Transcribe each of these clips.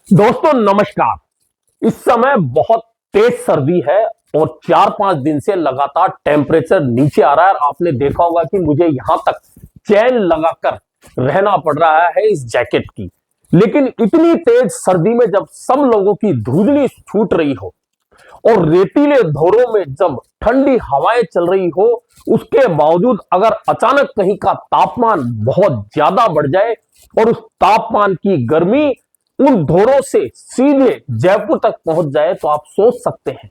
दोस्तों नमस्कार। इस समय बहुत तेज सर्दी है और 4-5 दिन से लगातार टेम्परेचर नीचे आ रहा है। आपने देखा होगा कि मुझे यहां तक चैन लगाकर रहना पड़ रहा है इस जैकेट की। लेकिन इतनी तेज सर्दी में जब सब लोगों की धुंधली छूट रही हो और रेतीले धोरों में जब ठंडी हवाएं चल रही हो, उसके बावजूद अगर अचानक कहीं का तापमान बहुत ज्यादा बढ़ जाए और उस तापमान की गर्मी उन धोरों से सीधे जयपुर तक पहुंच जाए तो आप सोच सकते हैं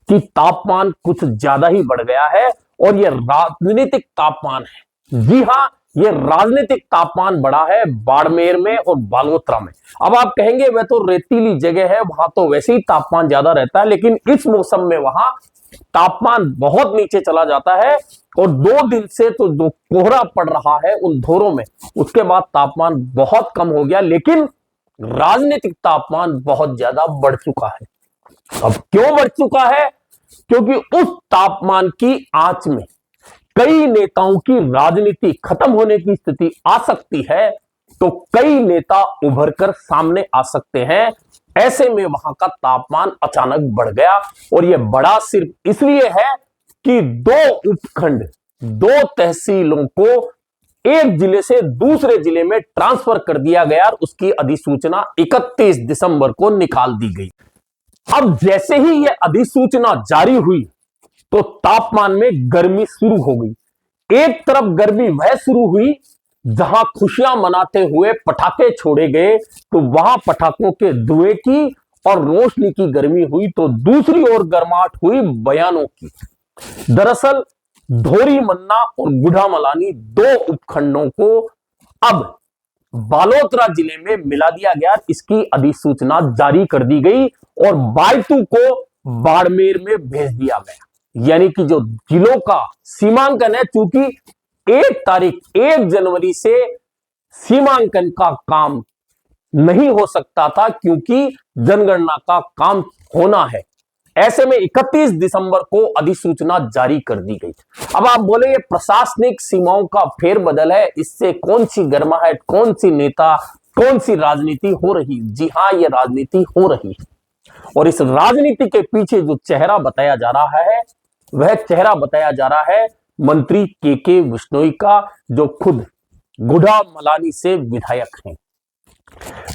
कि तापमान कुछ ज्यादा ही बढ़ गया है। और यह राजनीतिक तापमान है। जी हां, यह राजनीतिक तापमान बढ़ा है बाड़मेर में और बालोतरा में। अब आप कहेंगे वह तो रेतीली जगह है, वहां तो वैसे ही तापमान ज्यादा रहता है, लेकिन इस मौसम में वहां तापमान बहुत नीचे चला जाता है। और 2 दिन से तो जो कोहरा पड़ रहा है उन धोरों में, उसके बाद तापमान बहुत कम हो गया। लेकिन राजनीतिक तापमान बहुत ज्यादा बढ़ चुका है। अब क्यों बढ़ चुका है? क्योंकि उस तापमान की आंच में कई नेताओं की राजनीति खत्म होने की स्थिति आ सकती है, तो कई नेता उभर कर सामने आ सकते हैं। ऐसे में वहां का तापमान अचानक बढ़ गया। और यह बढ़ा सिर्फ इसलिए है कि 2 उपखंड, 2 तहसीलों को एक जिले से दूसरे जिले में ट्रांसफर कर दिया गया और उसकी अधिसूचना 31 दिसंबर को निकाल दी गई। अब जैसे ही यह अधिसूचना जारी हुई तो तापमान में गर्मी शुरू हो गई। एक तरफ गर्मी वह शुरू हुई जहां खुशियां मनाते हुए पटाखे छोड़े गए, तो वहां पटाखों के धुएं की और रोशनी की गर्मी हुई, तो दूसरी ओर गर्माहट हुई बयानों की। दरअसल धोरी मन्ना और गुढ़ामलानी 2 उपखंडों को अब बालोतरा जिले में मिला दिया गया। इसकी अधिसूचना जारी कर दी गई और बायतू को बाड़मेर में भेज दिया गया। यानी कि जो जिलों का सीमांकन है, चूंकि 1 जनवरी से सीमांकन का काम नहीं हो सकता था क्योंकि जनगणना का काम होना है, ऐसे में 31 दिसंबर को अधिसूचना जारी कर दी गई। अब आप बोले ये प्रशासनिक सीमाओं का फेरबदल है, इससे कौन सी गर्माहट, कौन सी नेता, कौन सी राजनीति हो रही? जी हां, ये राजनीति हो रही है। और इस राजनीति के पीछे जो चेहरा बताया जा रहा है, वह चेहरा बताया जा रहा है मंत्री के बिश्नोई का, जो खुद गुढ़ामलानी से विधायक हैं।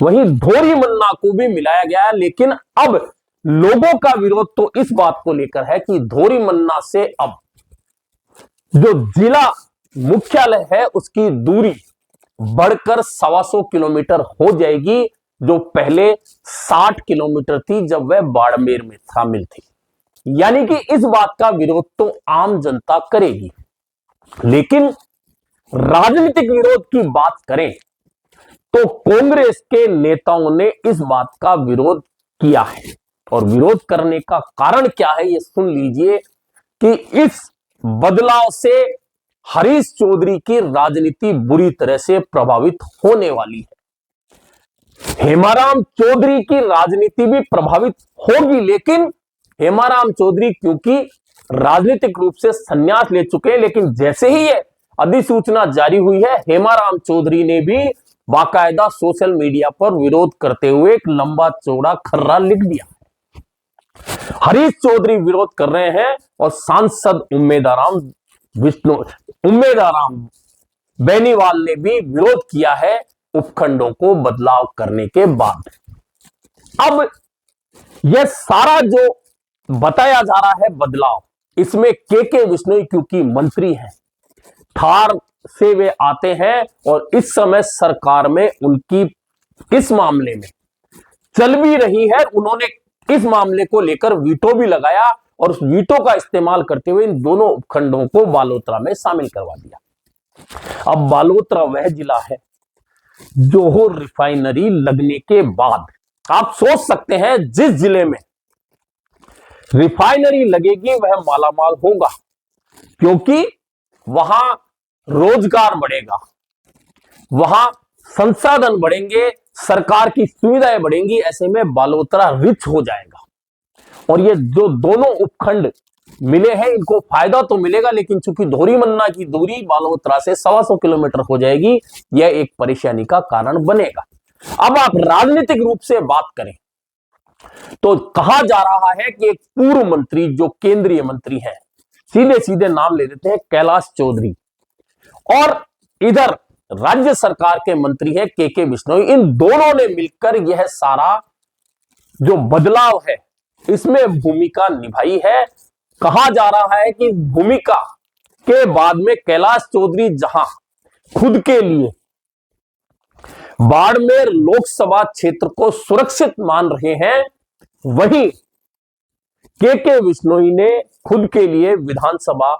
वहीं धोरी मन्ना को भी मिलाया गया है, लेकिन अब लोगों का विरोध तो इस बात को लेकर है कि धोरी मन्ना से अब जो जिला मुख्यालय है उसकी दूरी बढ़कर 125 किलोमीटर हो जाएगी, जो पहले 60 किलोमीटर थी जब वह बाड़मेर में शामिल थी। यानी कि इस बात का विरोध तो आम जनता करेगी। लेकिन राजनीतिक विरोध की बात करें तो कांग्रेस के नेताओं ने इस बात का विरोध किया है। और विरोध करने का कारण क्या है, यह सुन लीजिए कि इस बदलाव से हरीश चौधरी की राजनीति बुरी तरह से प्रभावित होने वाली है। हेमाराम चौधरी की राजनीति भी प्रभावित होगी, लेकिन हेमाराम चौधरी क्योंकि राजनीतिक रूप से संन्यास ले चुके हैं, लेकिन जैसे ही यह अधिसूचना जारी हुई है, हेमाराम चौधरी ने भी बाकायदा सोशल मीडिया पर विरोध करते हुए एक लंबा चौड़ा खर्रा लिख दिया। हरीश चौधरी विरोध कर रहे हैं और सांसद उम्मेदाराम बेनीवाल ने भी विरोध किया है उपखंडों को बदलाव करने के बाद। अब यह सारा जो बताया जा रहा है बदलाव, इसमें के बिश्नोई क्योंकि मंत्री हैं, थार से वे आते हैं और इस समय सरकार में उनकी इस मामले में चल भी रही है। उन्होंने इस मामले को लेकर वीटो भी लगाया और उस वीटो का इस्तेमाल करते हुए इन दोनों उपखंडों को बालोतरा में शामिल करवा दिया। अब बालोतरा वह जिला है जो रिफाइनरी लगने के बाद, आप सोच सकते हैं जिस जिले में रिफाइनरी लगेगी वह मालामाल होगा, क्योंकि वहां रोजगार बढ़ेगा, वहां संसाधन बढ़ेंगे, सरकार की सुविधाएं बढ़ेंगी। ऐसे में बालोतरा रिच हो जाएगा। और ये जो दोनों उपखंड मिले हैं, इनको फायदा तो मिलेगा, लेकिन चूंकि धोरी मन्ना की दूरी बालोतरा से 125 किलोमीटर हो जाएगी, यह एक परेशानी का कारण बनेगा। अब आप राजनीतिक रूप से बात करें तो कहा जा रहा है कि एक पूर्व मंत्री जो केंद्रीय मंत्री है, सीधे सीधे नाम ले देते हैं कैलाश चौधरी, और इधर राज्य सरकार के मंत्री है के बिश्नोई, इन दोनों ने मिलकर यह सारा जो बदलाव है इसमें भूमिका निभाई है। कहा जा रहा है कि भूमिका के बाद में कैलाश चौधरी जहां खुद के लिए बाड़मेर लोकसभा क्षेत्र को सुरक्षित मान रहे हैं, वहीं के बिश्नोई ने खुद के लिए विधानसभा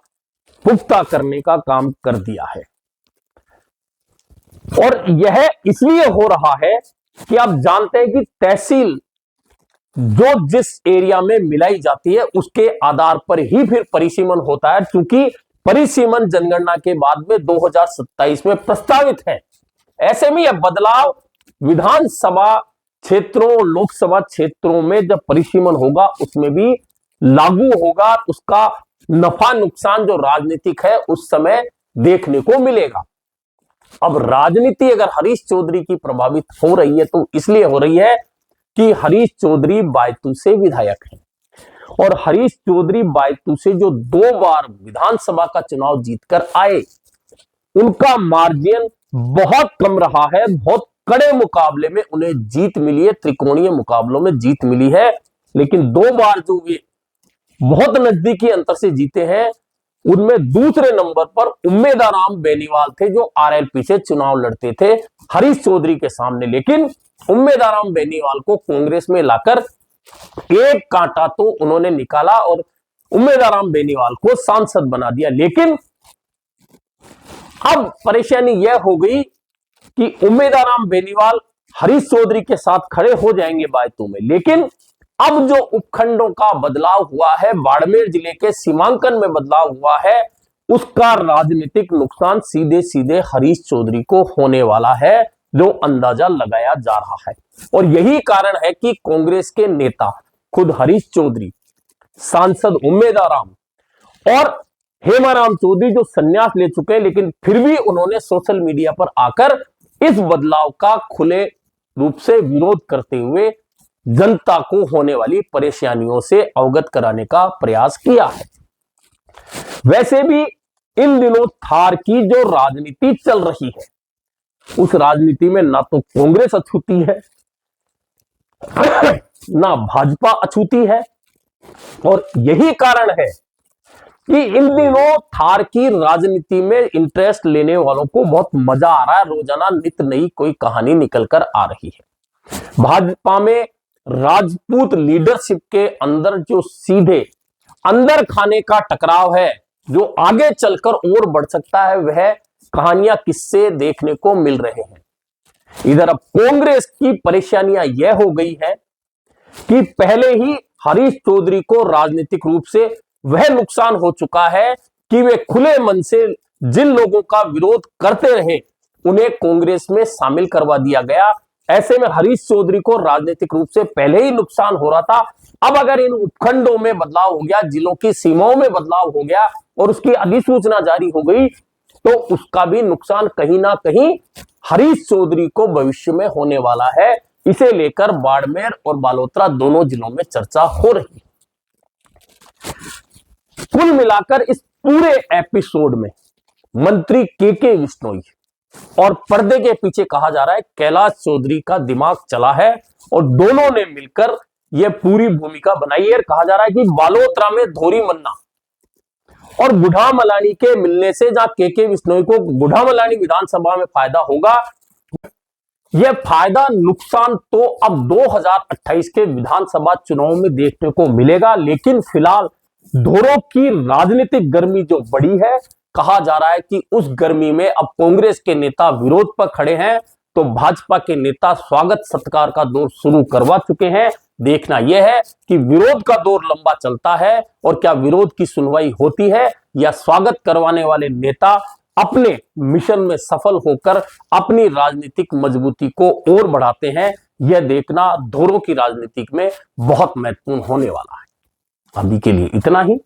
पुख्ता करने का काम कर दिया है। और यह इसलिए हो रहा है कि आप जानते हैं कि तहसील जो जिस एरिया में मिलाई जाती है उसके आधार पर ही फिर परिसीमन होता है, क्योंकि परिसीमन जनगणना के बाद में 2027 में प्रस्तावित है। ऐसे में यह बदलाव विधानसभा क्षेत्रों, लोकसभा क्षेत्रों में जब परिसीमन होगा उसमें भी लागू होगा। उसका नफा नुकसान जो राजनीतिक है उस समय देखने को मिलेगा। अब राजनीति अगर हरीश चौधरी की प्रभावित हो रही है तो इसलिए हो रही है कि हरीश चौधरी बायतू से विधायक है, और हरीश चौधरी बायतू से जो 2 बार विधानसभा का चुनाव जीतकर आए, उनका मार्जिन बहुत कम रहा है। बहुत कड़े मुकाबले में उन्हें जीत मिली है, त्रिकोणीय मुकाबलों में जीत मिली है, लेकिन 2 बार जो वे बहुत नजदीकी अंतर से जीते हैं उनमें दूसरे नंबर पर उम्मेदाराम बेनीवाल थे जो आरएलपी से चुनाव लड़ते थे हरीश चौधरी के सामने। लेकिन उम्मेदाराम बेनीवाल को कांग्रेस में लाकर एक कांटा तो उन्होंने निकाला और उम्मेदाराम बेनीवाल को सांसद बना दिया। लेकिन अब परेशानी यह हो गई कि उम्मेदाराम बेनीवाल हरीश चौधरी के साथ खड़े हो जाएंगे बायतू में, लेकिन अब जो उपखंडों का बदलाव हुआ है, बाड़मेर जिले के सीमांकन में बदलाव हुआ है, उसका राजनीतिक नुकसान सीधे सीधे हरीश चौधरी को होने वाला है, जो अंदाजा लगाया जा रहा है। और यही कारण है कि कांग्रेस के नेता खुद हरीश चौधरी, सांसद उम्मेदाराम और हेमाराम चौधरी जो संन्यास ले चुके हैं, लेकिन फिर भी उन्होंने सोशल मीडिया पर आकर इस बदलाव का खुले रूप से विरोध करते हुए जनता को होने वाली परेशानियों से अवगत कराने का प्रयास किया है। वैसे भी इन दिनों थार की जो राजनीति चल रही है उस राजनीति में ना तो कांग्रेस अछूती है ना भाजपा अछूती है, और यही कारण है कि इन दिनों थार की राजनीति में इंटरेस्ट लेने वालों को बहुत मजा आ रहा है। रोजाना नित नई कोई कहानी निकलकर आ रही है। भाजपा में राजपूत लीडरशिप के अंदर जो सीधे अंदर खाने का टकराव है, जो आगे चलकर और बढ़ सकता है, वह कहानियां किससे देखने को मिल रहे हैं। इधर अब कांग्रेस की परेशानियां यह हो गई है कि पहले ही हरीश चौधरी को राजनीतिक रूप से वह नुकसान हो चुका है कि वे खुले मन से जिन लोगों का विरोध करते रहे उन्हें कांग्रेस में शामिल करवा दिया गया। ऐसे में हरीश चौधरी को राजनीतिक रूप से पहले ही नुकसान हो रहा था। अब अगर इन उपखंडों में बदलाव हो गया, जिलों की सीमाओं में बदलाव हो गया और उसकी अधिसूचना जारी हो गई, तो उसका भी नुकसान कहीं ना कहीं हरीश चौधरी को भविष्य में होने वाला है। इसे लेकर बाड़मेर और बालोतरा दोनों जिलों में चर्चा हो रही है। कुल मिलाकर इस पूरे एपिसोड में मंत्री के बिश्नोई और पर्दे के पीछे कहा जा रहा है कैलाश चौधरी का दिमाग चला है, और दोनों ने मिलकर यह पूरी भूमिका बनाई है। कहा जा रहा है कि बालोतरा में धोरी मन्ना और बुढ़ामलानी के मिलने से जहां के बिश्नोई को बुढ़ामलानी विधानसभा में फायदा होगा, यह फायदा नुकसान तो अब 2028 के विधानसभा चुनाव में देखने को मिलेगा। लेकिन फिलहाल धोरों की राजनीतिक गर्मी जो बढ़ी है, कहा जा रहा है कि उस गर्मी में अब कांग्रेस के नेता विरोध पर खड़े हैं, तो भाजपा के नेता स्वागत सत्कार का दौर शुरू करवा चुके हैं। देखना यह है कि विरोध का दौर लंबा चलता है और क्या विरोध की सुनवाई होती है, या स्वागत करवाने वाले नेता अपने मिशन में सफल होकर अपनी राजनीतिक मजबूती को और बढ़ाते हैं। यह देखना धोरों की राजनीति में बहुत महत्वपूर्ण होने वाला है। अभी के लिए इतना ही,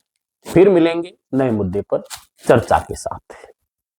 फिर मिलेंगे नए मुद्दे पर चर्चा के साथ।